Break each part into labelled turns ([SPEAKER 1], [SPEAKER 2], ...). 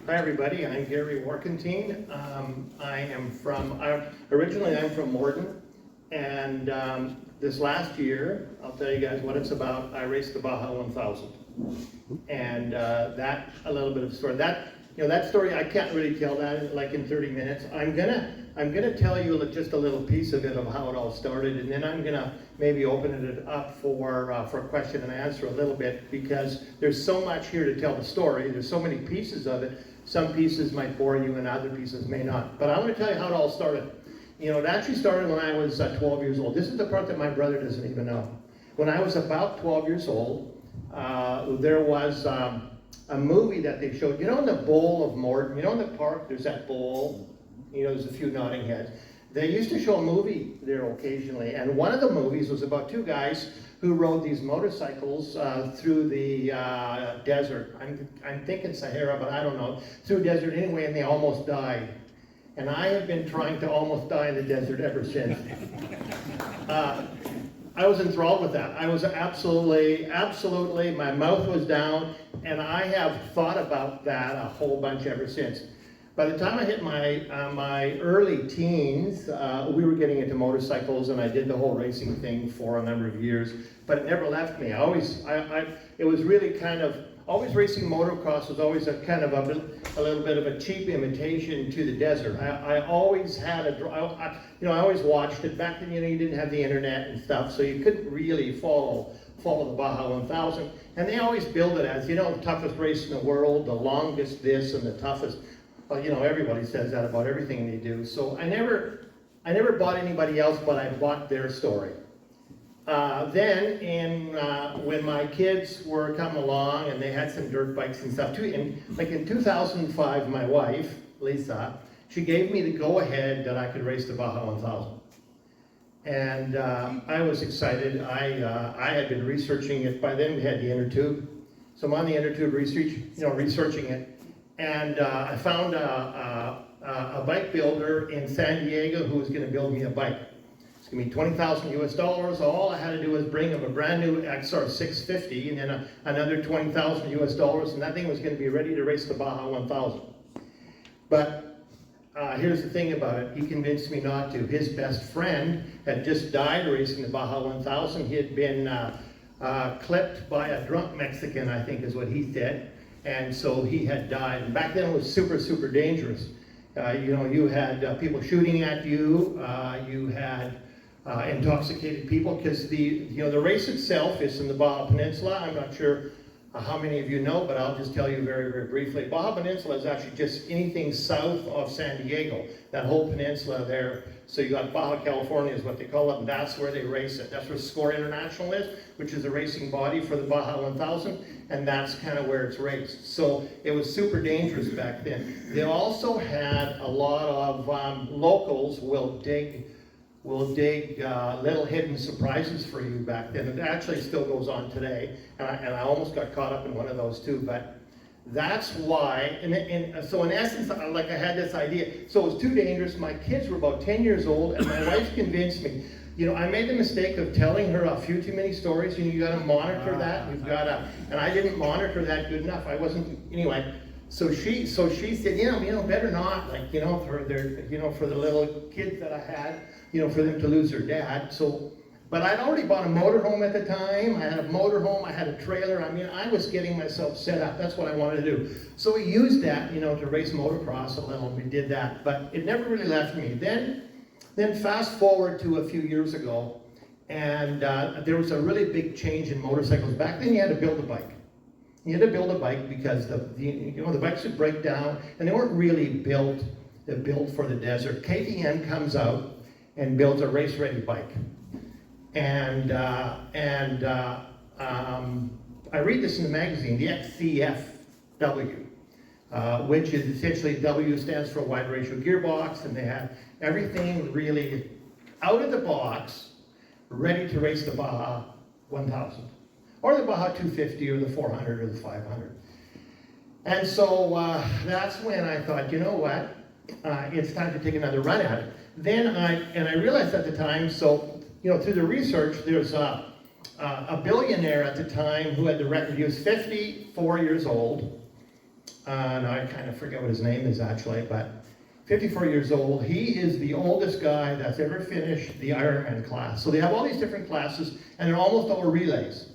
[SPEAKER 1] Hi everybody, I'm Gary Warkentine. Originally I'm from Morden, and this last year, I'll tell you guys what it's about. I raced the Baja 1000, and that a little bit of story. That story I can't really tell that like in 30 minutes. I'm gonna tell you just a little piece of it of how it all started, and then I'm gonna maybe open it up for question and answer a little bit, because there's so much here to tell the story. There's so many pieces of it. Some pieces might bore you and other pieces may not. But I want to tell you how it all started. It actually started when I was 12 years old. This is the part that my brother doesn't even know. When I was about 12 years old, there was a movie that they showed. In the bowl of Morden, in the park, there's that bowl. There's a few nodding heads. They used to show a movie there occasionally, and one of the movies was about two guys who rode these motorcycles through the desert. I'm thinking Sahara, but I don't know. Through desert anyway, and they almost died. And I have been trying to almost die in the desert ever since. I was enthralled with that. I was absolutely, my mouth was down, and I have thought about that a whole bunch ever since. By the time I hit my early teens, we were getting into motorcycles, and I did the whole racing thing for a number of years, but it never left me. It was really kind of, always racing motocross was always a kind of a little bit of a cheap imitation to the desert. I always had I always watched it. Back then, you didn't have the internet and stuff, so you couldn't really follow the Baja 1000, and they always build it as, the toughest race in the world, the longest this, and the toughest. Well, everybody says that about everything they do. So I never bought anybody else, but I bought their story. Then, when my kids were coming along and they had some dirt bikes and stuff too, in 2005, my wife, Lisa, she gave me the go-ahead that I could race the Baja 1000. And I was excited. I had been researching it. By then we had the inner tube. So I'm on the inner tube researching it. And I found a bike builder in San Diego who was going to build me a bike. It's going to be $20,000 US. All I had to do was bring him a brand new XR 650 and then another $20,000 US, and that thing was going to be ready to race the Baja 1000. But here's the thing about it. He convinced me not to. His best friend had just died racing the Baja 1000. He had been clipped by a drunk Mexican, I think is what he said. And so he had died. And back then it was super, super dangerous. You had people shooting at you. You had intoxicated people, because the race itself is in the Baja Peninsula. I'm not sure how many of you know, but I'll just tell you very, very briefly. Baja Peninsula is actually just anything south of San Diego, that whole peninsula there. So you got Baja California is what they call it, and that's where they race it. That's where Score International is, which is the racing body for the Baja 1000, and that's kind of where it's raced. So it was super dangerous back then. They also had a lot of locals will dig little hidden surprises for you back then. It actually still goes on today, and I almost got caught up in one of those too, but that's why, so in essence, like I had this idea. So it was too dangerous. My kids were about 10 years old, and my wife convinced me. I made the mistake of telling her a few too many stories. You got to monitor that. And I didn't monitor that good enough. I wasn't, anyway. So she said, better not, for the little kids that I had, for them to lose their dad. So, but I'd already bought a motorhome at the time. I had a motorhome, I had a trailer. I was getting myself set up. That's what I wanted to do. So we used that, to race motocross a little. We did that, but it never really left me. Then fast forward to a few years ago, and there was a really big change in motorcycles. Back then you had to build a bike. You had to build a bike because the bikes would break down, and they weren't really built. They're built for the desert. KTM comes out and builds a race-ready bike. And I read this in the magazine, the XCFW, which is essentially, W stands for a wide ratio gearbox, and they have everything really out of the box, ready to race the Baja 1000, or the Baja 250, or the 400, or the 500. And so that's when I thought, you know what, it's time to take another run at it. Then I realized at the time, so through the research, there's a billionaire at the time who had the record. He was 54 years old, and I kind of forget what his name is actually, but 54 years old. He is the oldest guy that's ever finished the Ironman class. So they have all these different classes, and they're almost all relays.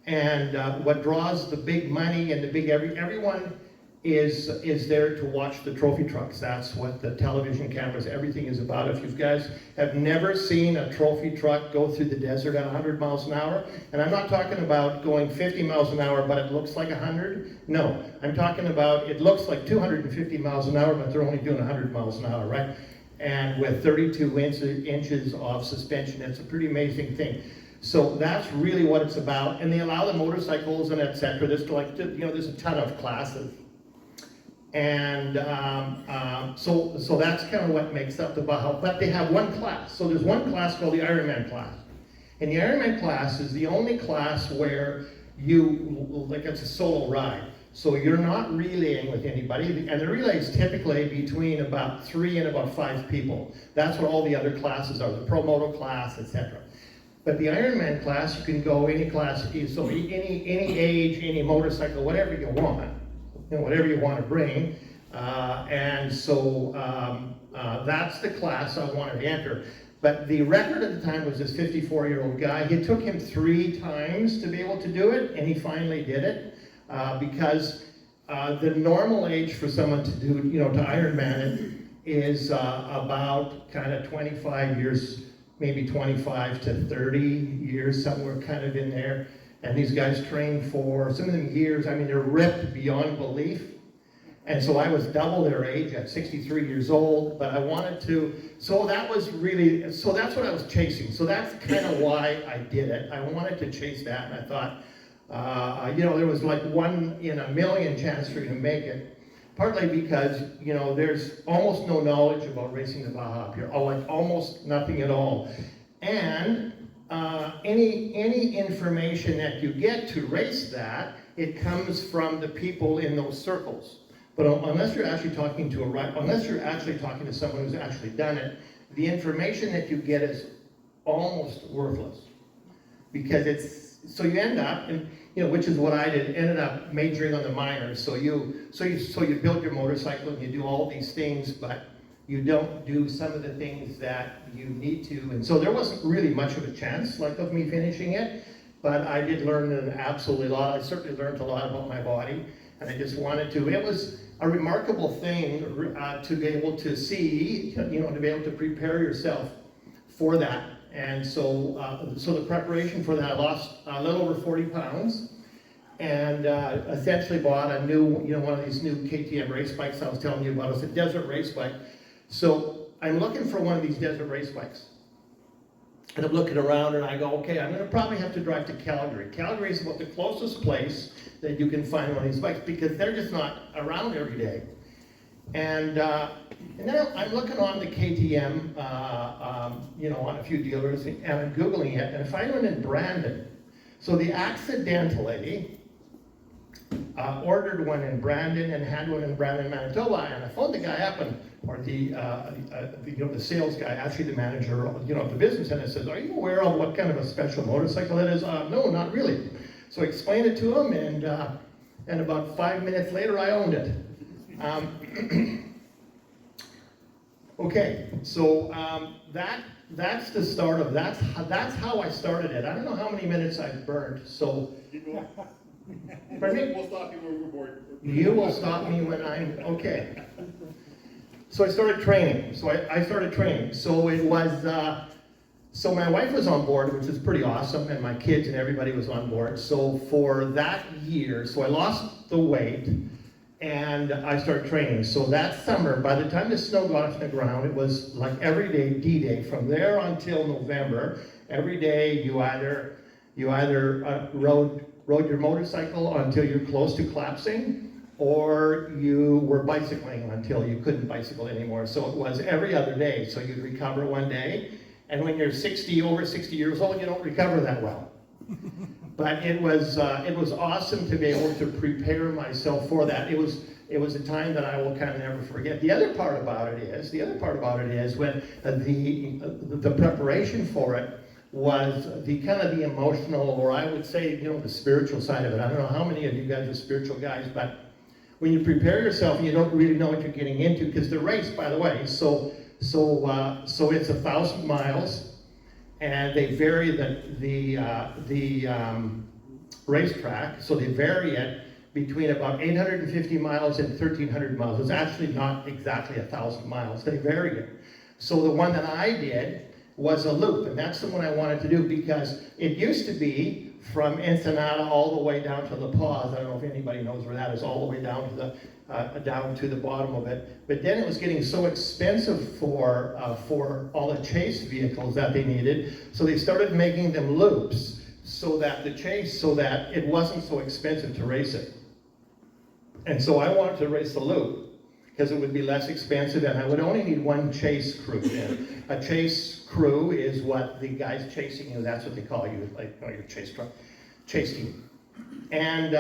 [SPEAKER 1] And what draws the big money and the big everyone is there to watch the trophy trucks. That's what the television cameras, everything is about. If you guys have never seen a trophy truck go through the desert at 100 miles an hour, and I'm not talking about going 50 miles an hour, but it looks like 100. No, I'm talking about it looks like 250 miles an hour, but they're only doing 100 miles an hour, right? And with 32 inches of suspension, it's a pretty amazing thing. So that's really what it's about. And they allow the motorcycles and etc. There's like, there's a ton of classes. And so that's kind of what makes up the BAJA. But they have one class. So there's one class called the Ironman class. And the Ironman class is the only class where it's a solo ride. So you're not relaying with anybody. And the relay is typically between about 3 and about 5 people. That's what all the other classes are, the Pro Moto class, etc. But the Ironman class, you can go any class, so any age, any motorcycle, whatever you want. Whatever you want to bring, and so that's the class I wanted to enter. But the record at the time was this 54-year-old guy. It took him 3 times to be able to do it, and he finally did it because the normal age for someone to do, to Ironman it is about kind of 25 years, maybe 25 to 30 years, somewhere kind of in there. And these guys train for, some of them years, I mean, they're ripped beyond belief. And so I was double their age at 63 years old, but I wanted to, so that's what I was chasing. So that's kind of why I did it. I wanted to chase that, and I thought, there was like 1 in a million chance for you to make it. Partly because, there's almost no knowledge about racing the BAJA up here, like almost nothing at all. And any information that you get to race that, it comes from the people in those circles. But unless you're actually talking to someone who's actually done it, the information that you get is almost worthless. Because so you end up, and which is what I did, ended up majoring on the minors. So you build your motorcycle and you do all these things, but you don't do some of the things that you need to. And so there wasn't really much of a chance of me finishing it, but I did learn an absolutely lot. I certainly learned a lot about my body, and I just wanted to. It was a remarkable thing to be able to see, to be able to prepare yourself for that. And so the preparation for that, I lost a little over 40 pounds, and essentially bought a new, one of these new KTM race bikes I was telling you about. It's a desert race bike. So I'm looking for one of these desert race bikes. And I'm looking around and I go, okay, I'm going to probably have to drive to Calgary. Calgary is about the closest place that you can find one of these bikes because they're just not around every day. And then I'm looking on the KTM, on a few dealers, and I'm Googling it, and I find one in Brandon. So they accidentally ordered one in Brandon and had one in Brandon, Manitoba, and I phoned the guy up, or the sales guy, actually the manager, of the business, and I says, "Are you aware of what kind of a special motorcycle it is?" No, not really. So I explained it to him, and about 5 minutes later, I owned it. Okay, so that's the start of that's how I started it. I don't know how many minutes I've burned. So. Pardon me?
[SPEAKER 2] We'll stop you when we're bored.
[SPEAKER 1] You will stop me when I'm okay. So I started training. So I started training. So it was. So my wife was on board, which is pretty awesome, and my kids and everybody was on board. So for that year, so I lost the weight, and I started training. So that summer, by the time the snow got off the ground, it was like every day D-Day. From there until November, every day you either rode your motorcycle until you're close to collapsing, or you were bicycling until you couldn't bicycle anymore. So it was every other day. So you'd recover one day. And when you're over 60 years old, you don't recover that well. But it was awesome to be able to prepare myself for that. It was a time that I will kind of never forget. The other part about it is when the preparation for it was the kind of the emotional, or I would say, the spiritual side of it. I don't know how many of you guys are spiritual guys, but when you prepare yourself and you don't really know what you're getting into, because the race, by the way, so it's 1,000 miles, and they vary the racetrack, so they vary it between about 850 miles and 1,300 miles. It's actually not exactly 1,000 miles. They vary it. So the one that I did was a loop, and that's the one I wanted to do because it used to be from Ensenada all the way down to La Paz. I don't know if anybody knows where that is, all the way down to the bottom of it. But then it was getting so expensive for all the chase vehicles that they needed, so they started making them loops so that it wasn't so expensive to race it. And so I wanted to race the loop because it would be less expensive and I would only need one chase crew then. A chase crew is what the guys chasing you, that's what they call you, like your chase team. And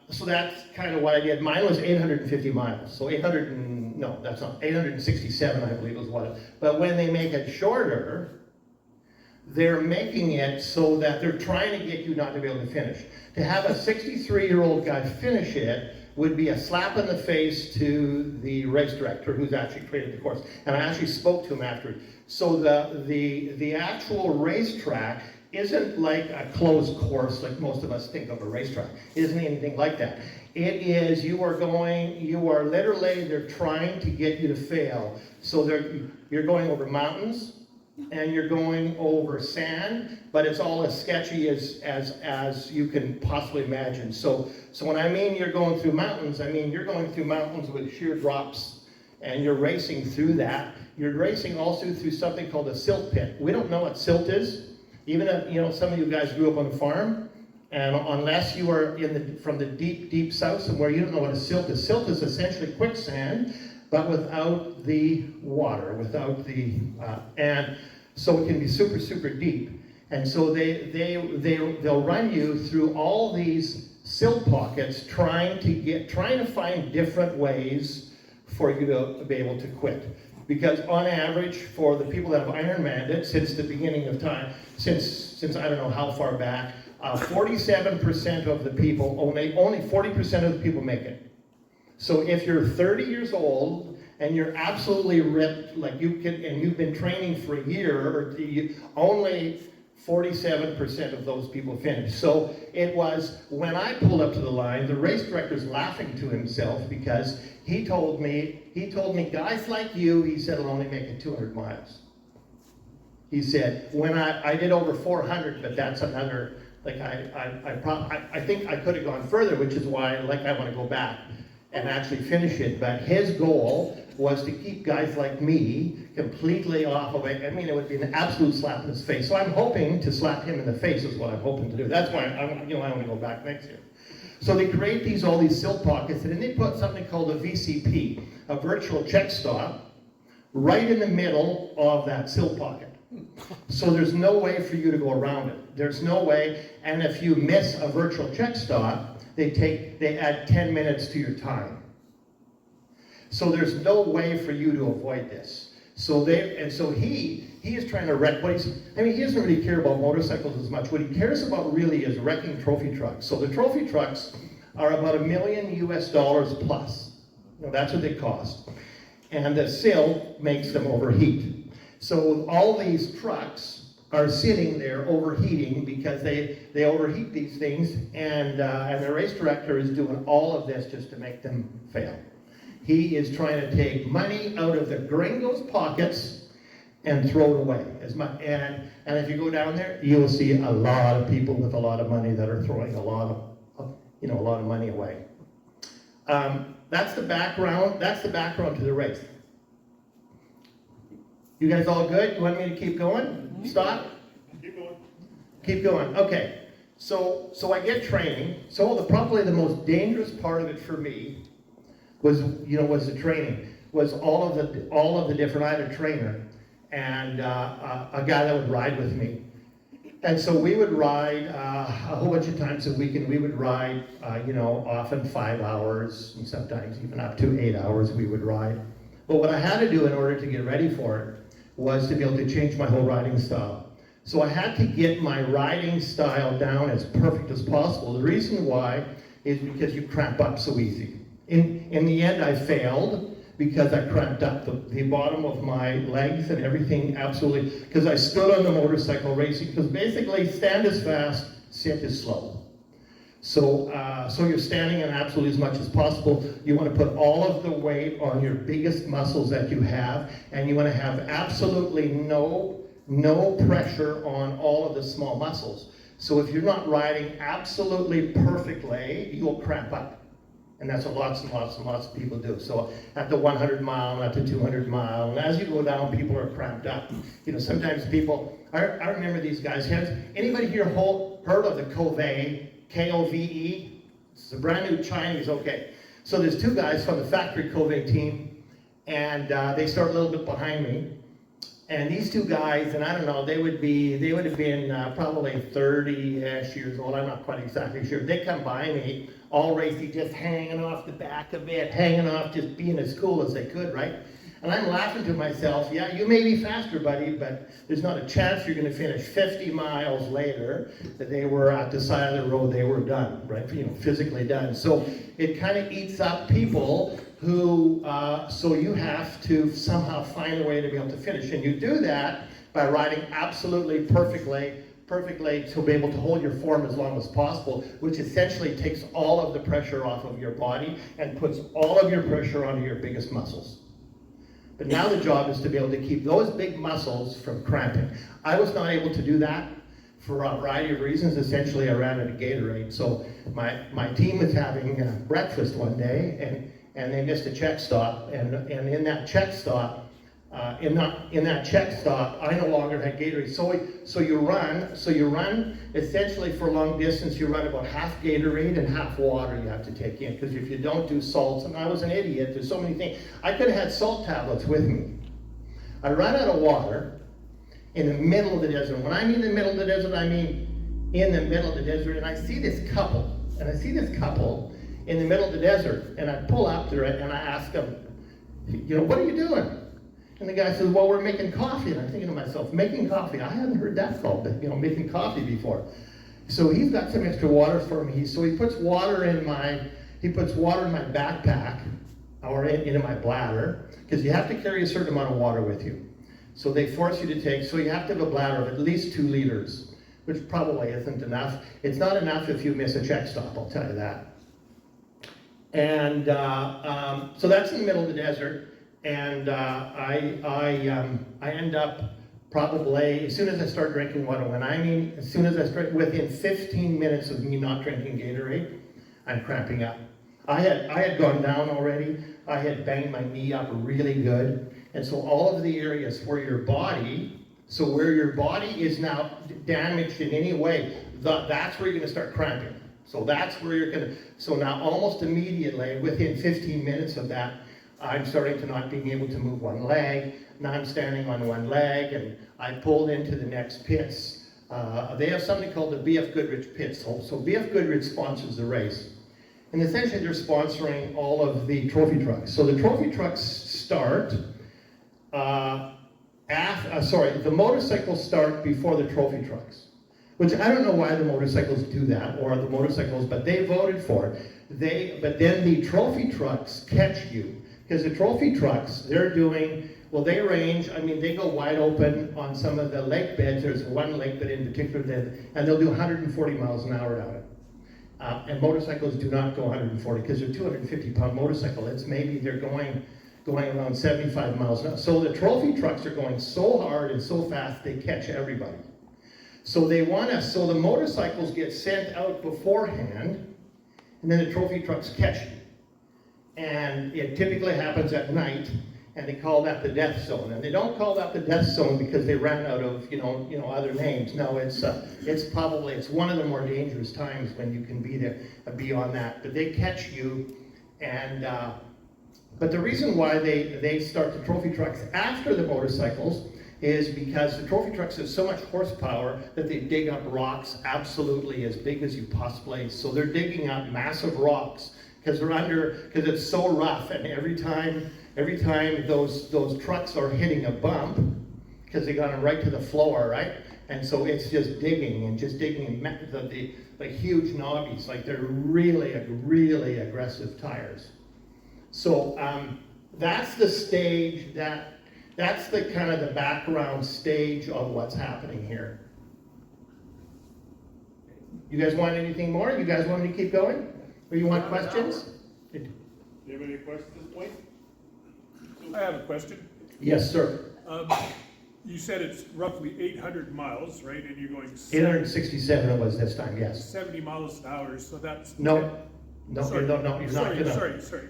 [SPEAKER 1] so that's kind of what I did. Mine was 850 miles. So 867 I believe was what. But when they make it shorter, they're making it so that they're trying to get you not to be able to finish. To have a 63-year-old guy finish it would be a slap in the face to the race director who's actually created the course. And I actually spoke to him after. So the actual racetrack isn't like a closed course like most of us think of a racetrack. It isn't anything like that. It is, they're trying to get you to fail. So you're going over mountains, and you're going over sand, but it's all as sketchy as you can possibly imagine. So when I mean you're going through mountains, I mean you're going through mountains with sheer drops, and you're racing through that. You're racing also through something called a silt pit. We don't know what silt is. Even if, some of you guys grew up on a farm, and unless you are from the deep south somewhere, you don't know what a silt is. Silt is essentially quicksand, but without the water, and so it can be super, super deep. And so they'll run you through all these silt pockets, trying to find different ways for you to be able to quit. Because on average, for the people that have Ironmanned it since the beginning of time, since I don't know how far back, 47% of the people, only 40% of the people make it. So if you're 30 years old and you're absolutely ripped, like and you've been training for a year, only 47% of those people finish. So it was, when I pulled up to the line, the race director's laughing to himself because he told me, guys like you, he said, will only make it 200 miles. He said, when I did over 400, but that's another, like I think I could have gone further, which is why I want to go back and actually finish it. But his goal was to keep guys like me completely off of it. I mean, it would be an absolute slap in his face. So I'm hoping to slap him in the face is what I'm hoping to do. That's why I want to go back next year. So they create all these silt pockets, and then they put something called a VCP, a virtual check stop, right in the middle of that silt pocket. So there's no way for you to go around it. There's no way, and if you miss a virtual check stop, they add 10 minutes to your time. So there's no way for you to avoid this. So he is trying to wreck he doesn't really care about motorcycles as much. What he cares about really is wrecking trophy trucks. So the trophy trucks are about $1 million US plus. That's what they cost. And the silt makes them overheat. So all these trucks are sitting there overheating because they overheat these things, and the race director is doing all of this just to make them fail. He is trying to take money out of the gringos' pockets and throw it away. And if you go down there, you'll see a lot of people with a lot of money that are throwing a lot of money away. That's the background. That's the background to the race. You guys all good? You want me to keep going? Stop?
[SPEAKER 2] Keep going.
[SPEAKER 1] Keep going. Okay. So I get training. So probably the most dangerous part of it for me was the training. Was all of the different. I had a trainer and a guy that would ride with me. And so we would ride a whole bunch of times a week, and we would ride, often 5 hours, and sometimes even up to 8 hours we would ride. But what I had to do in order to get ready for it was to be able to change my whole riding style. So I had to get my riding style down as perfect as possible. The reason why is because you cramp up so easy. In the end, I failed because I cramped up the bottom of my legs and everything absolutely, because I stood on the motorcycle racing, because basically stand is fast, sit is slow. So you're standing in absolutely as much as possible. You want to put all of the weight on your biggest muscles that you have, and you want to have absolutely no pressure on all of the small muscles. So if you're not riding absolutely perfectly, you'll cramp up. And that's what lots and lots and lots of people do. So at the 100 mile, at the 200 mile, and as you go down, people are cramped up. You know, sometimes people, I remember these guys. Has anybody here heard of the Kove? K-O-V-E? It's a brand new Chinese, okay. So there's two guys from the factory Kove team, and they start a little bit behind me. And these two guys, and I don't know, they would have been probably 30-ish years old. I'm not quite exactly sure. They come by me, all racy, just hanging off the back of it, hanging off, just being as cool as they could, right? And I'm laughing to myself, yeah, you may be faster, buddy, but there's not a chance you're going to finish 50 miles later that they were at the side of the road, they were done, right? You know, physically done. So it kind of eats up people who, so you have to somehow find a way to be able to finish. And you do that by riding absolutely perfectly to be able to hold your form as long as possible, which essentially takes all of the pressure off of your body and puts all of your pressure onto your biggest muscles. But now the job is to be able to keep those big muscles from cramping. I was not able to do that for a variety of reasons. Essentially, I ran out of Gatorade. So my team was having breakfast one day, and they missed a check stop. And in that check stop, I no longer had Gatorade. So you run essentially for long distance. You run about half Gatorade and half water you have to take in, because if you don't do salts, and I was an idiot, there's so many things. I could have had salt tablets with me. I ran out of water in the middle of the desert. When I mean the middle of the desert, I mean in the middle of the desert. And I see this couple in the middle of the desert, and I pull up to it and I ask them, you know, what are you doing? And the guy says, well, we're making coffee. And I'm thinking to myself, making coffee? I hadn't heard that called, making coffee before. So he's got some extra water for me. So he puts water in my backpack, or into my bladder, because you have to carry a certain amount of water with you. So they force you to take, so you have to have a bladder of at least 2 liters, which probably isn't enough. It's not enough if you miss a check stop, I'll tell you that. And so that's in the middle of the desert. And I end up probably, as soon as I start drinking water, within 15 minutes of me not drinking Gatorade, I'm cramping up. I had gone down already. I had banged my knee up really good. And so all of the areas where your body is now damaged in any way, that's where you're gonna start cramping. So that's where so now almost immediately, within 15 minutes of that, I'm starting to not being able to move one leg. Now I'm standing on one leg, and I pulled into the next pits. They have something called the B.F. Goodrich pits. So B.F. Goodrich sponsors the race. And essentially they're sponsoring all of the trophy trucks. So the trophy trucks start, the motorcycles start before the trophy trucks. Which I don't know why the motorcycles do that, but they voted for it. But then the trophy trucks catch you. Because the trophy trucks, they range, they go wide open on some of the lake beds. There's one lake bed in particular, and they'll do 140 miles an hour down it. And motorcycles do not go 140, because they're 250-pound motorcycle. It's maybe they're going around 75 miles an hour. So the trophy trucks are going so hard and so fast, they catch everybody. So so the motorcycles get sent out beforehand, and then the trophy trucks catch you. And it typically happens at night, and they call that the death zone. And they don't call that the death zone because they ran out of other names. No, it's one of the more dangerous times when you can be there beyond that. But they catch you, and but the reason why they start the trophy trucks after the motorcycles is because the trophy trucks have so much horsepower that they dig up rocks absolutely as big as you possibly. So they're digging up massive rocks. Because it's so rough, and every time those trucks are hitting a bump, because they got them right to the floor, right? And so it's just digging the huge knobbies, like they're really aggressive tires. So that's the stage, that's the kind of the background stage of what's happening here. You guys want anything more? You guys want me to keep going? Or you want questions?
[SPEAKER 2] Do you have any questions at this point? I have a question.
[SPEAKER 1] Yes, sir.
[SPEAKER 2] You said it's roughly 800 miles, right? And you're going
[SPEAKER 1] 867 it was this time, yes.
[SPEAKER 2] 70 miles an hour, so that's...
[SPEAKER 1] No,
[SPEAKER 2] sorry,
[SPEAKER 1] you're not gonna.
[SPEAKER 2] Sorry.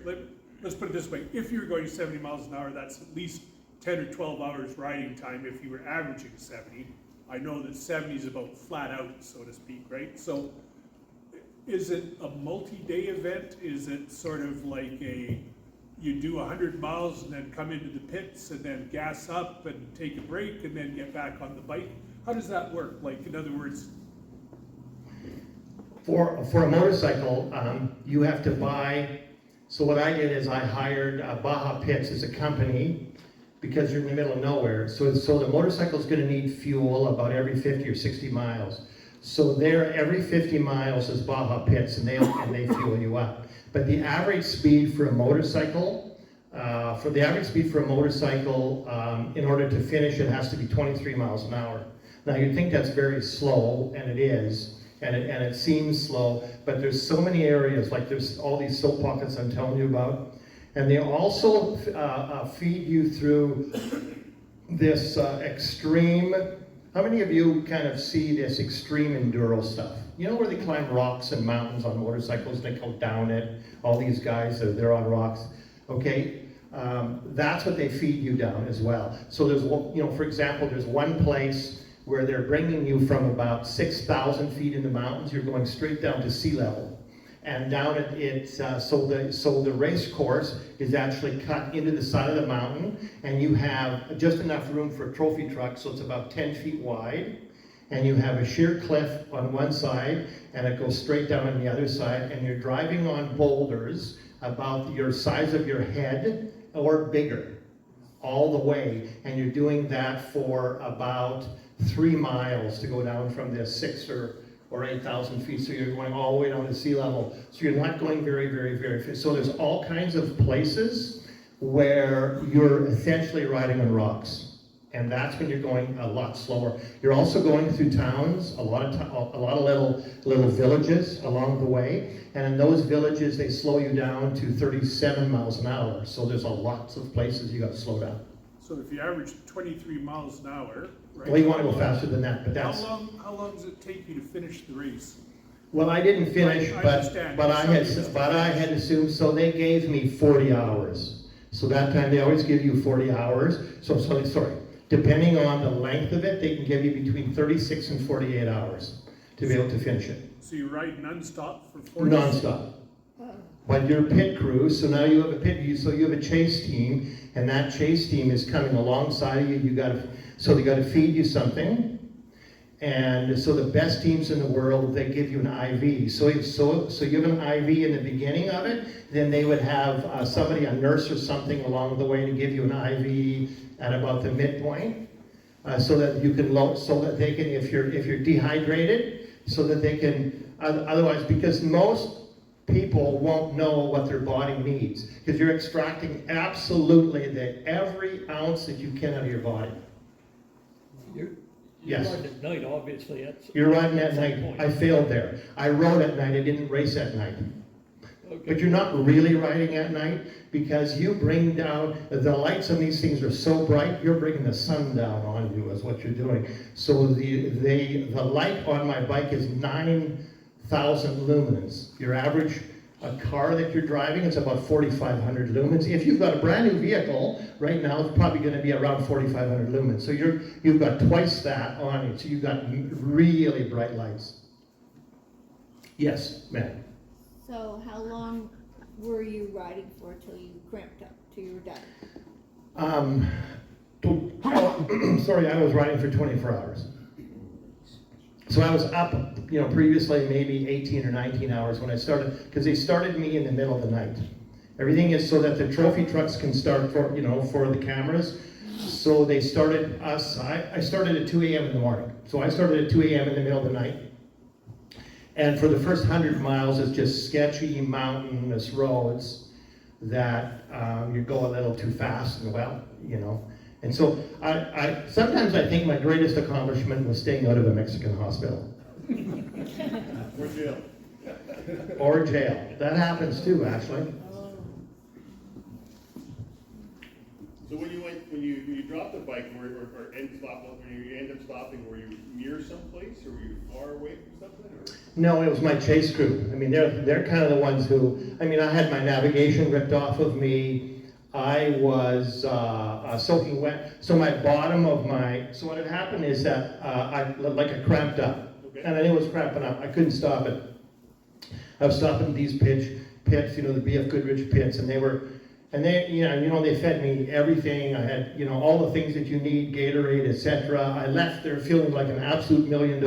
[SPEAKER 2] Let's put it this way. If you're going 70 miles an hour, that's at least 10 or 12 hours riding time if you were averaging 70. I know that 70 is about flat out, so to speak, right? So is it a multi-day event? Is it sort of like you do 100 miles and then come into the pits and then gas up and take a break and then get back on the bike? How does that work? Like, in other words...
[SPEAKER 1] For a motorcycle, you have to buy, so what I did is I hired BAJA Pits as a company because you're in the middle of nowhere. So the motorcycle is going to need fuel about every 50 or 60 miles. So there, every 50 miles is BAJA Pits, and they fuel you up. But the average speed for a motorcycle, in order to finish, it has to be 23 miles an hour. Now you'd think that's very slow, and it is, and it seems slow. But there's so many areas, like there's all these soap pockets I'm telling you about. And they also feed you through this extreme, how many of you kind of see this extreme enduro stuff? You know where they climb rocks and mountains on motorcycles, they go down it, all these guys, they're on rocks, okay? That's what they feed you down as well. So there's, for example, there's one place where they're bringing you from about 6,000 feet in the mountains, you're going straight down to sea level. And down so the race course is actually cut into the side of the mountain, and you have just enough room for a trophy truck, so it's about 10 feet wide, and you have a sheer cliff on one side, and it goes straight down on the other side, and you're driving on boulders about your size of your head or bigger all the way, and you're doing that for about 3 miles to go down from the 6,000 or 8,000 feet, so you're going all the way down to sea level. So you're not going very, very, very fast. So there's all kinds of places where you're essentially riding on rocks, and that's when you're going a lot slower. You're also going through towns, a lot of little villages along the way, and in those villages they slow you down to 37 miles an hour. So there's lots of places you got to slow down.
[SPEAKER 2] So if you average 23 miles an hour, right?
[SPEAKER 1] Well, you want to go faster than that, but that's...
[SPEAKER 2] How long does it take you to finish the race?
[SPEAKER 1] Well, I didn't finish, but I had assumed, so they gave me 40 hours. So that time, they always give you 40 hours. Sorry, depending on the length of it, they can give you between 36 and 48 hours to be able to finish it.
[SPEAKER 2] So you ride non-stop for 40 hours?
[SPEAKER 1] Non-stop. But you're pit crew, so now you have so you have a chase team, and that chase team is coming alongside of you. So they got to feed you something, and so the best teams in the world, they give you an IV. So you have an IV in the beginning of it, then they would have a nurse or something along the way to give you an IV at about the midpoint, so that you can so that they can, if you're dehydrated, so that they can otherwise, because most people won't know what their body needs, because you're extracting absolutely every ounce that you can out of your body.
[SPEAKER 3] You're
[SPEAKER 1] Yes.
[SPEAKER 3] riding at night, obviously.
[SPEAKER 1] You're riding at night. I failed there. I rode at night. I didn't race at night.
[SPEAKER 3] Okay.
[SPEAKER 1] But you're not really riding at night, because you bring down, the lights on these things are so bright, you're bringing the sun down on you is what you're doing. So the light on my bike is 9,000 lumens. Your average car that you're driving is about 4,500 lumens. If you've got a brand new vehicle, right now it's probably going to be around 4,500 lumens. So you've got twice that on it. So you've got really bright lights. Yes, ma'am.
[SPEAKER 4] So how long were you riding for till you cramped up, till you were done?
[SPEAKER 1] Sorry, I was riding for 24 hours. So I was up, previously maybe 18 or 19 hours when I started, because they started me in the middle of the night. Everything is so that the trophy trucks can start for the cameras. So they started us, I started at 2 a.m. in the morning. So I started at 2 a.m. in the middle of the night. And for the first 100 miles, it's just sketchy, mountainous roads. that you go a little too fast and well, you know. And so sometimes I think my greatest accomplishment was staying out of a Mexican hospital.
[SPEAKER 5] Or jail.
[SPEAKER 1] Or jail. That happens too, actually.
[SPEAKER 5] So when you dropped the bike or when you end up stopping, were you near someplace or were you far away from something? Or?
[SPEAKER 1] No, it was my chase crew. I mean, they're kind of the ones who, I mean, I had my navigation ripped off of me. I was soaking wet. So my bottom of my, so what had happened is that I cramped up.
[SPEAKER 5] Okay.
[SPEAKER 1] And I knew it was cramping up. I couldn't stop it. I was stopping these pits, you know, the BF Goodrich pits, and they fed me everything. I had, you know, all the things that you need, Gatorade, etc. I left there feeling like an absolute $1 million,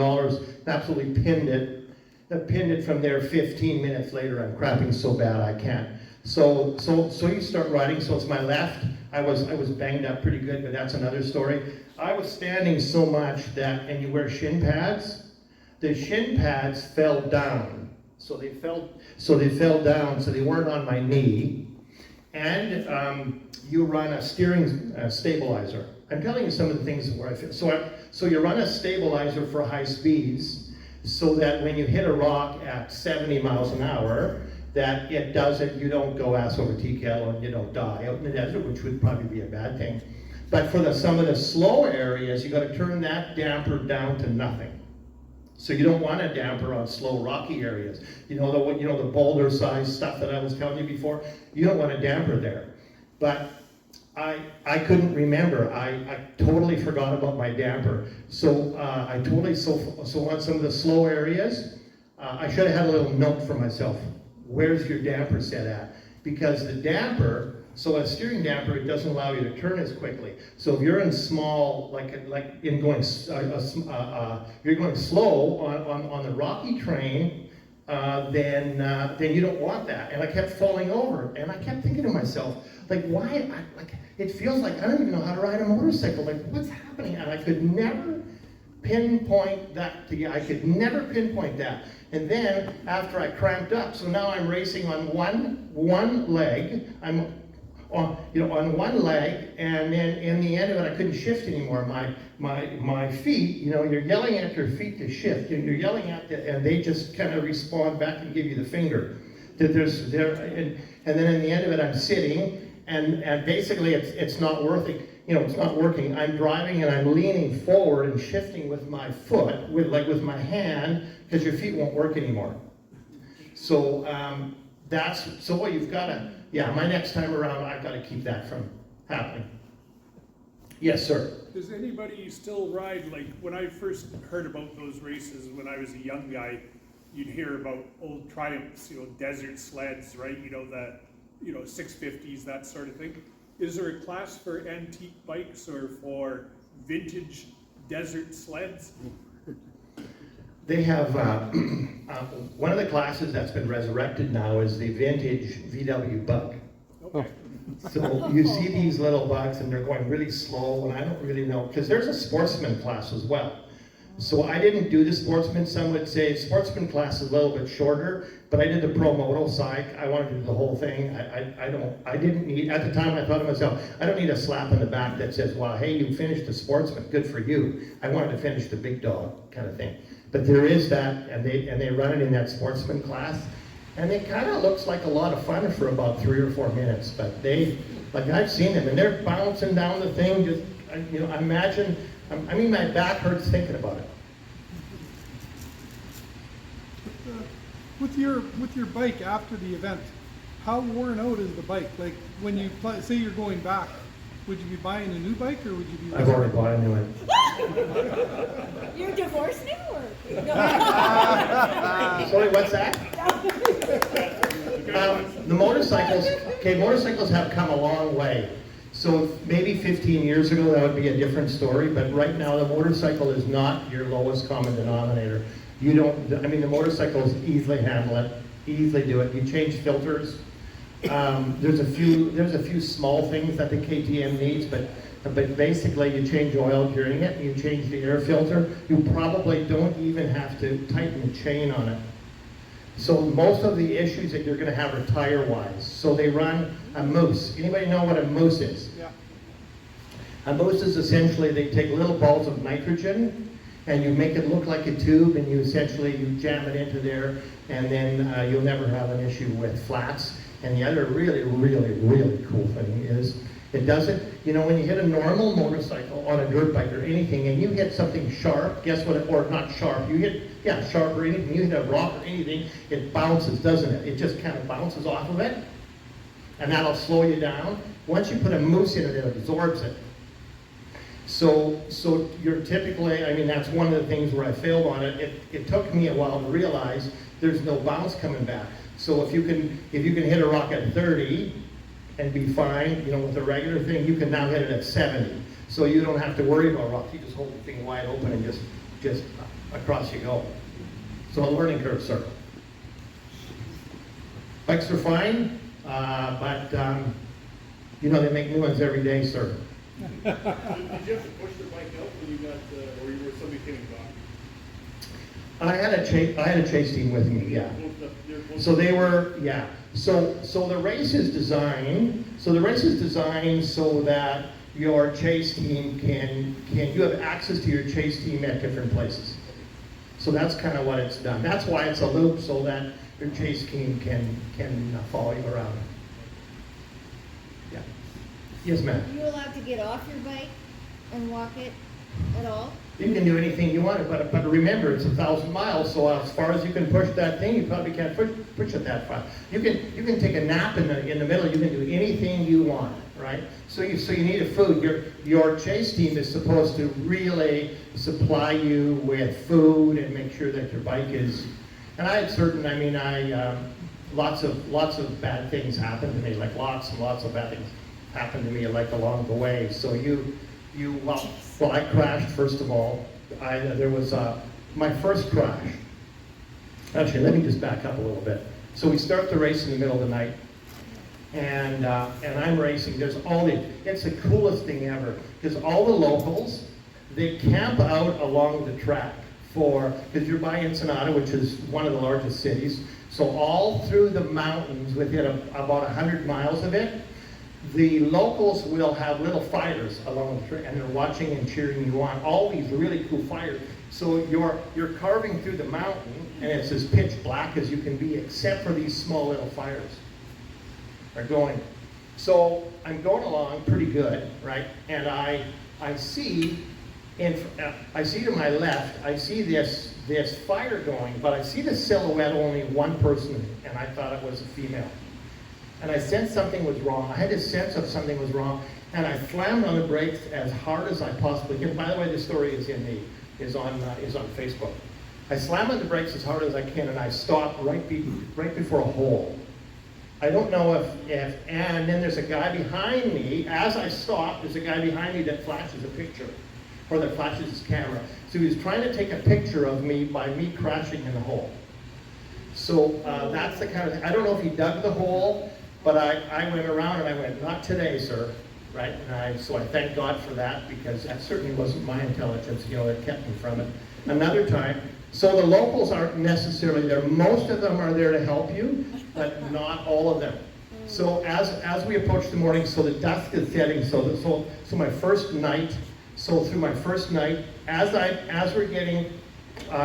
[SPEAKER 1] absolutely pinned it. I pinned it from there 15 minutes later. I'm crapping so bad I can't. So you start riding, so it's my left. I was banged up pretty good, but that's another story. I was standing so much that, and you wear shin pads, the shin pads fell down. So they fell down, so they weren't on my knee. And you run a steering stabilizer. I'm telling you some of the things where I feel. So you run a stabilizer for high speeds, so that when you hit a rock at 70 miles an hour, that it doesn't, you don't go ass over tea kettle and you don't die out in the desert, which would probably be a bad thing. But for some of the slow areas, you got to turn that damper down to nothing. So you don't want a damper on slow rocky areas. You know the boulder size stuff that I was telling you before. You don't want a damper there. But I couldn't remember. I totally forgot about my damper. So so on some of the slow areas, I should have had a little note for myself. Where's your damper set at? Because the damper, so a steering damper, it doesn't allow you to turn as quickly. So if you're in small, you're going slow on the rocky terrain, then you don't want that. And I kept falling over, and I kept thinking to myself, why? It feels like I don't even know how to ride a motorcycle. Like, what's happening? And I could never pinpoint that. I could never pinpoint that. And then after I cramped up, so now I'm racing on one leg. I'm on one leg, and then in the end of it, I couldn't shift anymore. My feet, you're yelling at your feet to shift. You're yelling at them, and they just kind of respond back and give you the finger. And then in the end of it, I'm sitting, and basically it's not working. It's not working. I'm driving and I'm leaning forward and shifting with my foot, with my hand, because your feet won't work anymore. So what you've got to. Yeah, my next time around, I've got to keep that from happening. Yes, sir.
[SPEAKER 2] Does anybody still ride, like when I first heard about those races when I was a young guy, you'd hear about old Triumphs, desert sleds, right? The 650s, that sort of thing. Is there a class for antique bikes or for vintage desert sleds?
[SPEAKER 1] They have, one of the classes that's been resurrected now is the vintage VW bug.
[SPEAKER 2] Okay.
[SPEAKER 1] So you see these little bugs and they're going really slow, and I don't really know, because there's a sportsman class as well. So I didn't do the sportsman. Some would say sportsman class is a little bit shorter, but I did the pro moto side. I wanted to do the whole thing. I didn't need, at the time I thought to myself, I don't need a slap in the back that says, well, hey, you finished the sportsman, good for you. I wanted to finish the big dog kind of thing. But there is that, and they run it in that sportsman class, and it kind of looks like a lot of fun for about 3 or 4 minutes. But I've seen them, and they're bouncing down the thing. Just imagine. I mean, my back hurts thinking about it.
[SPEAKER 6] With your bike after the event, how worn out is the bike? Like when you say you're going back, would you be buying a new bike or would you be?
[SPEAKER 1] I've already bought a new one.
[SPEAKER 4] You're divorced now, or? No.
[SPEAKER 1] Sorry, what's that? The motorcycles have come a long way. So maybe 15 years ago that would be a different story, but right now the motorcycle is not your lowest common denominator. The motorcycles easily handle it, easily do it. You change filters. There's a few small things that the KTM needs, but basically you change oil during it, you change the air filter. You probably don't even have to tighten the chain on it. So most of the issues that you're gonna have are tire-wise. So they run a mousse. Anybody know what a mousse is?
[SPEAKER 6] Yeah.
[SPEAKER 1] A mousse is essentially, they take little balls of nitrogen and you make it look like a tube and you jam it into there, and then you'll never have an issue with flats. And the other really, really, really cool thing is it doesn't, when you hit a normal motorcycle on a dirt bike or anything and you hit something sharp, guess what, or not sharp, sharp or anything, you hit a rock or anything, it bounces, doesn't it? It just kind of bounces off of it, and that'll slow you down. Once you put a mousse in it, it absorbs it. So you're typically, that's one of the things where I failed on it. It took me a while to realize there's no bounce coming back. So if you can hit a rock at 30 and be fine, with a regular thing, you can now hit it at 70. So you don't have to worry about rocks. You just hold the thing wide open and just across you go. So a learning curve, sir. Bikes are fine, but they make new ones every day, sir.
[SPEAKER 5] Did you have to push the bike out when you got, or you were somebody came and got it?
[SPEAKER 1] I had a chase team with me, yeah. So they were, yeah. So the race is designed so that your chase team you have access to your chase team at different places. So that's kind of what it's done. That's why it's a loop, so that your chase team can follow you around. Yeah. Yes, ma'am.
[SPEAKER 4] Are you allowed to get off your bike and walk it at all?
[SPEAKER 1] You can do anything you want, but remember, it's 1,000 miles, so as far as you can push that thing, you probably can't push it that far. You can take a nap in the middle. You can do anything you want, right? So you need a food. Your chase team is supposed to really supply you with food and make sure that your bike is. And I had lots of bad things happened to me, like lots and lots of bad things happened to me, like along the way. So well, I crashed, first of all. There was my first crash. Actually, let me just back up a little bit. So we start the race in the middle of the night, and I'm racing. It's the coolest thing ever, because all the locals, they camp out along the track because you're by Ensenada, which is one of the largest cities. So all through the mountains, within about 100 miles of it, the locals will have little fires along the trail, and they're watching and cheering you on. All these really cool fires. So you're carving through the mountain, and it's as pitch black as you can be, except for these small little fires are going. So I'm going along pretty good, right? And I see to my left, I see this fire going, but I see the silhouette only one person, and I thought it was a female. And I sensed something was wrong. I had this sense of something was wrong, and I slammed on the brakes as hard as I possibly can. By the way, this story is on Facebook. I slammed on the brakes as hard as I can, and I stopped right before a hole. I don't know and then there's a guy behind me. As I stopped, there's a guy behind me that flashes a picture, or that flashes his camera. So he was trying to take a picture of me by me crashing in the hole. So that's the kind of thing. I don't know if he dug the hole, but I went around and I went, not today, sir, right? And so I thank God for that, because that certainly wasn't my intelligence, that kept me from it. Another time, so the locals aren't necessarily there. Most of them are there to help you, but not all of them. So as we approach the morning, so the dusk is setting. So my first night. So through my first night, as we're getting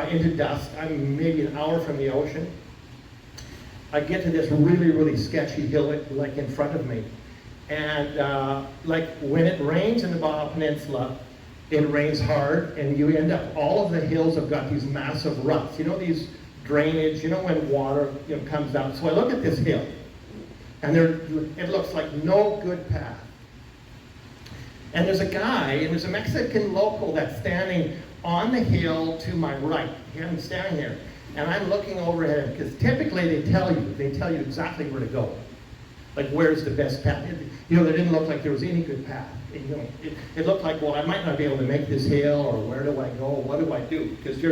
[SPEAKER 1] into dusk, I'm maybe an hour from the ocean. I get to this really, really sketchy hill, like in front of me. And like when it rains in the Baja Peninsula, it rains hard, and you end up, all of the hills have got these massive ruts. These drainage, when water comes down. So I look at this hill, and it looks like no good path. And there's a Mexican local that's standing on the hill to my right. I'm standing there. And I'm looking over at him, because typically they tell you exactly where to go. Like, where's the best path? They didn't look like there was any good path. It looked like, well, I might not be able to make this hill, or where do I go? What do I do? Because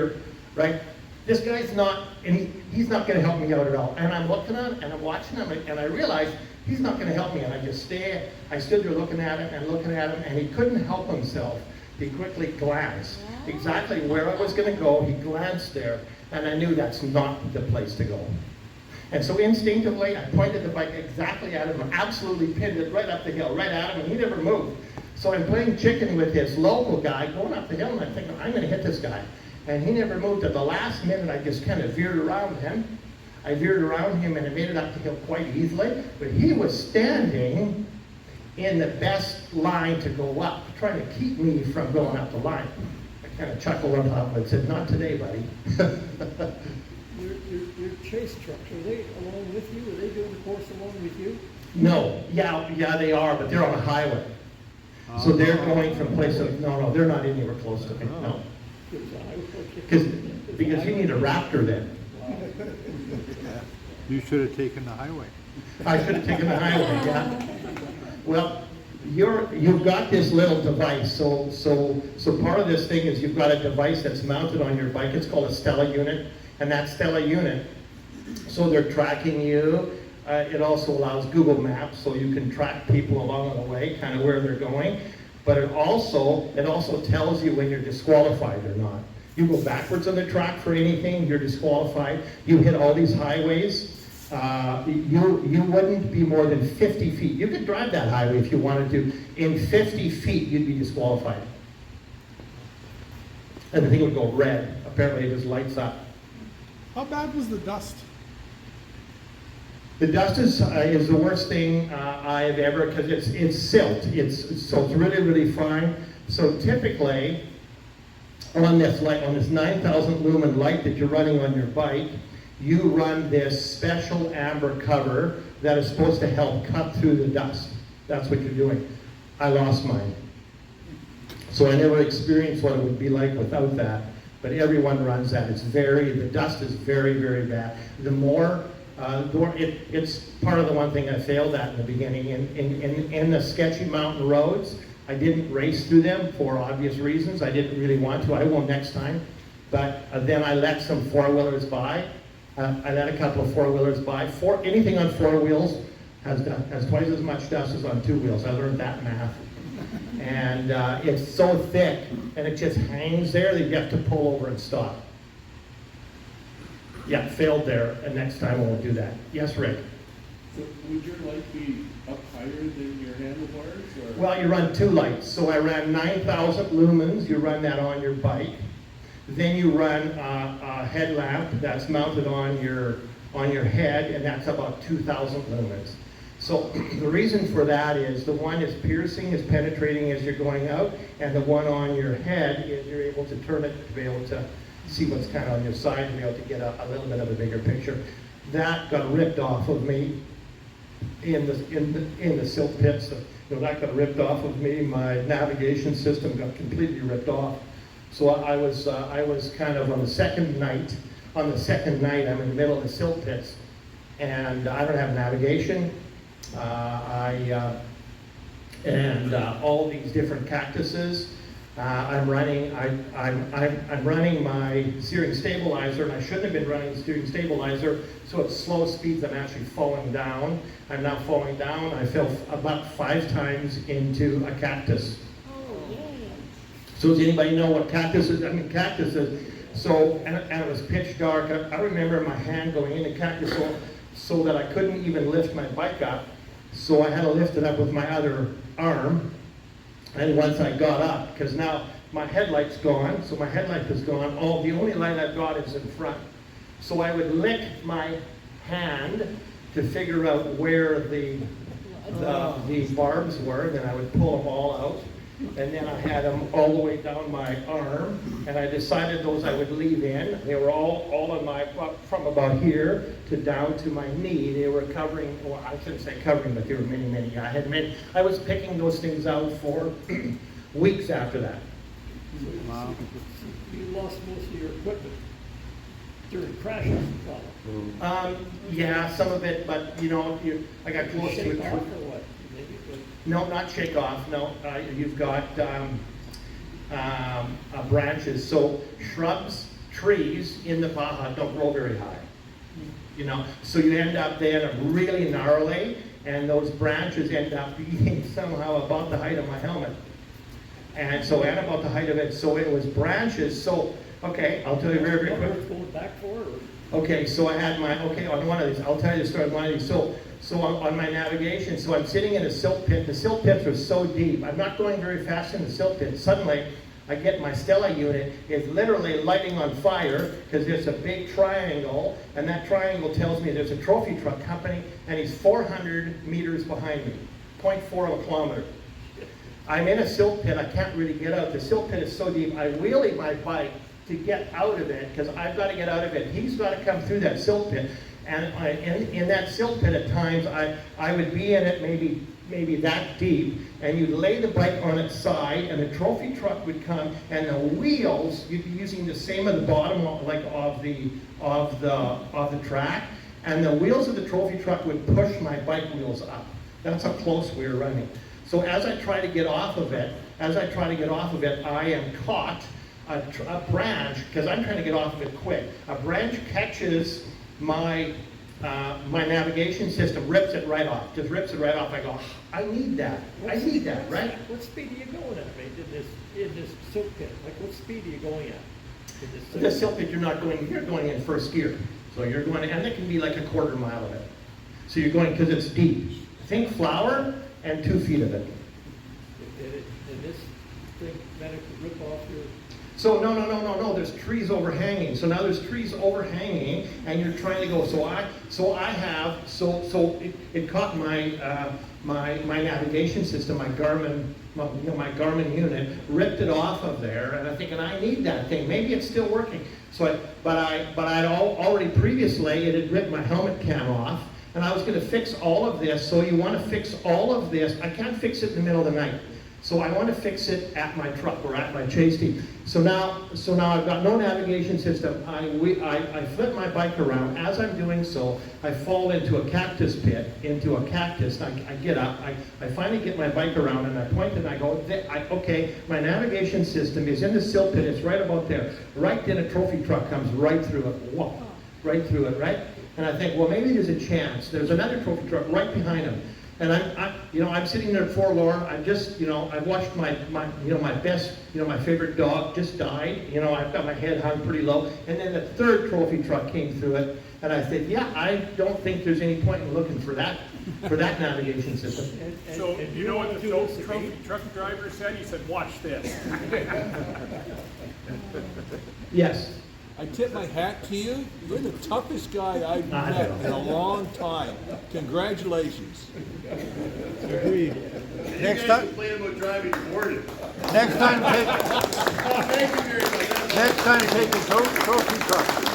[SPEAKER 1] right? This guy's not, and he's not going to help me out at all. And I'm looking at him, and I'm watching him, and I realize he's not going to help me. And I stood there looking at him, and he couldn't help himself. He quickly glanced exactly where I was gonna go. He glanced there, and I knew that's not the place to go. And so instinctively, I pointed the bike exactly at him, absolutely pinned it right up the hill, right at him, and he never moved. So I'm playing chicken with this local guy going up the hill, and I'm thinking, I'm gonna hit this guy. And he never moved. At the last minute, I just kind of veered around him. I veered around him, and I made it up the hill quite easily. But he was standing in the best line to go up, trying to keep me from going up the line. I kind of chuckled on top and said, not today, buddy.
[SPEAKER 3] Your chase trucks, are they along with you? Are they doing the course along with you?
[SPEAKER 1] No, yeah, they are, but they're on a highway. So they're going from place of, no, they're not anywhere close to me, no. Because you need a Raptor then.
[SPEAKER 7] You should have taken the highway.
[SPEAKER 1] I should have taken the highway, yeah. Well, you've got this little device, so part of this thing is you've got a device that's mounted on your bike. It's called a Stella unit, and that Stella unit, so they're tracking you. It also allows Google Maps, so you can track people along the way, kind of where they're going. But it also tells you when you're disqualified or not. You go backwards on the track for anything, you're disqualified. You hit all these highways. You wouldn't be more than 50 feet. You could drive that highway if you wanted to. In 50 feet, you'd be disqualified. And the thing would go red. Apparently it just lights up.
[SPEAKER 6] How bad was the dust?
[SPEAKER 1] The dust is the worst thing I've ever, because it's silt. So it's really, really fine. So typically, on this light, on this 9,000 lumen light that you're running on your bike, you run this special amber cover that is supposed to help cut through the dust. That's what you're doing. I lost mine. So I never experienced what it would be like without that. But everyone runs that. The dust is very, very bad. It's part of the one thing I failed at in the beginning. In the sketchy mountain roads, I didn't race through them for obvious reasons. I didn't really want to. I won't next time. But then I let some four-wheelers by. I let a couple of four-wheelers by. Anything on four wheels has twice as much dust as on two wheels. I learned that math. And it's so thick, and it just hangs there that you have to pull over and stop. Yeah, failed there, and next time I won't do that. Yes, Rick?
[SPEAKER 5] So would your light be up higher than your handlebars, or?
[SPEAKER 1] Well, you run two lights. So I ran 9,000 lumens. You run that on your bike. Then you run a headlamp that's mounted on your head, and that's about 2,000 lumens. So the reason for that is the one is piercing, is penetrating as you're going out, and the one on your head is you're able to turn it to be able to see what's kind of on your side and be able to get a little bit of a bigger picture. That got ripped off of me in the silt pits. That got ripped off of me. My navigation system got completely ripped off. So I was kind of on the second night. On the second night, I'm in the middle of the silt pits, and I don't have navigation. All these different cactuses. I'm running my steering stabilizer, and I shouldn't have been running the steering stabilizer. So at slow speeds, I'm actually falling down. I'm now falling down. I fell about 5 times into a cactus.
[SPEAKER 4] Oh, yay.
[SPEAKER 1] So does anybody know what cactus is? I mean, cactus is, so, and it was pitch dark. I remember my hand going in the cactus so that I couldn't even lift my bike up. So I had to lift it up with my other arm. And once I got up, because now my headlight's gone, so my headlight is gone. The only light I've got is in front. So I would lick my hand to figure out where the barbs were, and then I would pull them all out. And then I had them all the way down my arm, and I decided those I would leave in. They were all on my, from about here to down to my knee. They were covering, well, I shouldn't say covering, but there were many. I was picking those things out for weeks after that.
[SPEAKER 7] Wow.
[SPEAKER 3] You lost most of your equipment during crashes, probably.
[SPEAKER 1] Yeah, some of it, but I got close to
[SPEAKER 3] Shake
[SPEAKER 1] it.
[SPEAKER 3] off or what? Maybe, but
[SPEAKER 1] No, not shake off, no. You've got branches. So shrubs, trees in the Baja don't grow very high. So you end up there really gnarly, and those branches end up being somehow about the height of my helmet. And so at about the height of it, so it was branches, so, okay, I'll tell you very, very
[SPEAKER 3] What
[SPEAKER 1] quick.
[SPEAKER 3] were it going back for, or?
[SPEAKER 1] Okay, so I had my, okay, on one of these, I'll tell you the story of one of these. So on my navigation, so I'm sitting in a silt pit. The silt pits are so deep. I'm not going very fast in the silt pit. Suddenly, I get my Stella unit is literally lighting on fire because there's a big triangle, and that triangle tells me there's a trophy truck company, and he's 400 meters behind me, 0.4 of a kilometer. I'm in a silt pit. I can't really get out. The silt pit is so deep. I wheelie my bike to get out of it because I've got to get out of it. He's got to come through that silt pit. And in that silt pit at times, I would be in it maybe that deep, and you'd lay the bike on its side, and the trophy truck would come, and the wheels, you'd be using the same at the bottom like of the track, and the wheels of the trophy truck would push my bike wheels up. That's how close we were running. So as I try to get off of it, I am caught. A branch, because I'm trying to get off of it quick, a branch catches my navigation system, rips it right off, just rips it right off. I go, I need that, right?
[SPEAKER 3] What speed are you going at, mate, in this silt pit? Like, what speed are you going at? In this
[SPEAKER 1] The silt pit, you're going in first gear. So you're going, and it can be like a quarter mile of it. So you're going, because it's deep. Think flour and 2 feet of it.
[SPEAKER 3] And this thing, man, it could rip off your...
[SPEAKER 1] So no, there's trees overhanging. So now there's trees overhanging, and you're trying to go. It caught my my navigation system, my Garmin, my Garmin unit, ripped it off of there, and I'm thinking I need that thing. Maybe it's still working. But I'd already previously it had ripped my helmet cam off, and I was going to fix all of this. So you want to fix all of this? I can't fix it in the middle of the night. So I want to fix it at my truck or at my chase team. So now I've got no navigation system. I flip my bike around. As I'm doing so, I fall into a cactus pit, into a cactus. I get up. I finally get my bike around, and I point and I go, okay, my navigation system is in the silt pit. It's right about there. Right then a trophy truck comes right through it. Whoa, right through it, right? And I think, well, maybe there's a chance. There's another trophy truck right behind him. And I'm sitting there forlorn. I'm just, I've watched my best, my favorite dog just died. I've got my head hung pretty low. And then the third trophy truck came through it, and I said, yeah, I don't think there's any point in looking for that navigation system.
[SPEAKER 2] So, you know what the trophy truck driver said? He said, watch this.
[SPEAKER 1] Yes.
[SPEAKER 8] I tip my hat to you. You're the toughest guy I've
[SPEAKER 1] I
[SPEAKER 8] met
[SPEAKER 1] know.
[SPEAKER 8] in a long time. Congratulations.
[SPEAKER 7] Agreed.
[SPEAKER 5] You
[SPEAKER 7] Next
[SPEAKER 5] guys
[SPEAKER 7] time,
[SPEAKER 5] complain about driving boarded.
[SPEAKER 7] next time,
[SPEAKER 5] Thank you very much.
[SPEAKER 7] next time, take a trophy truck.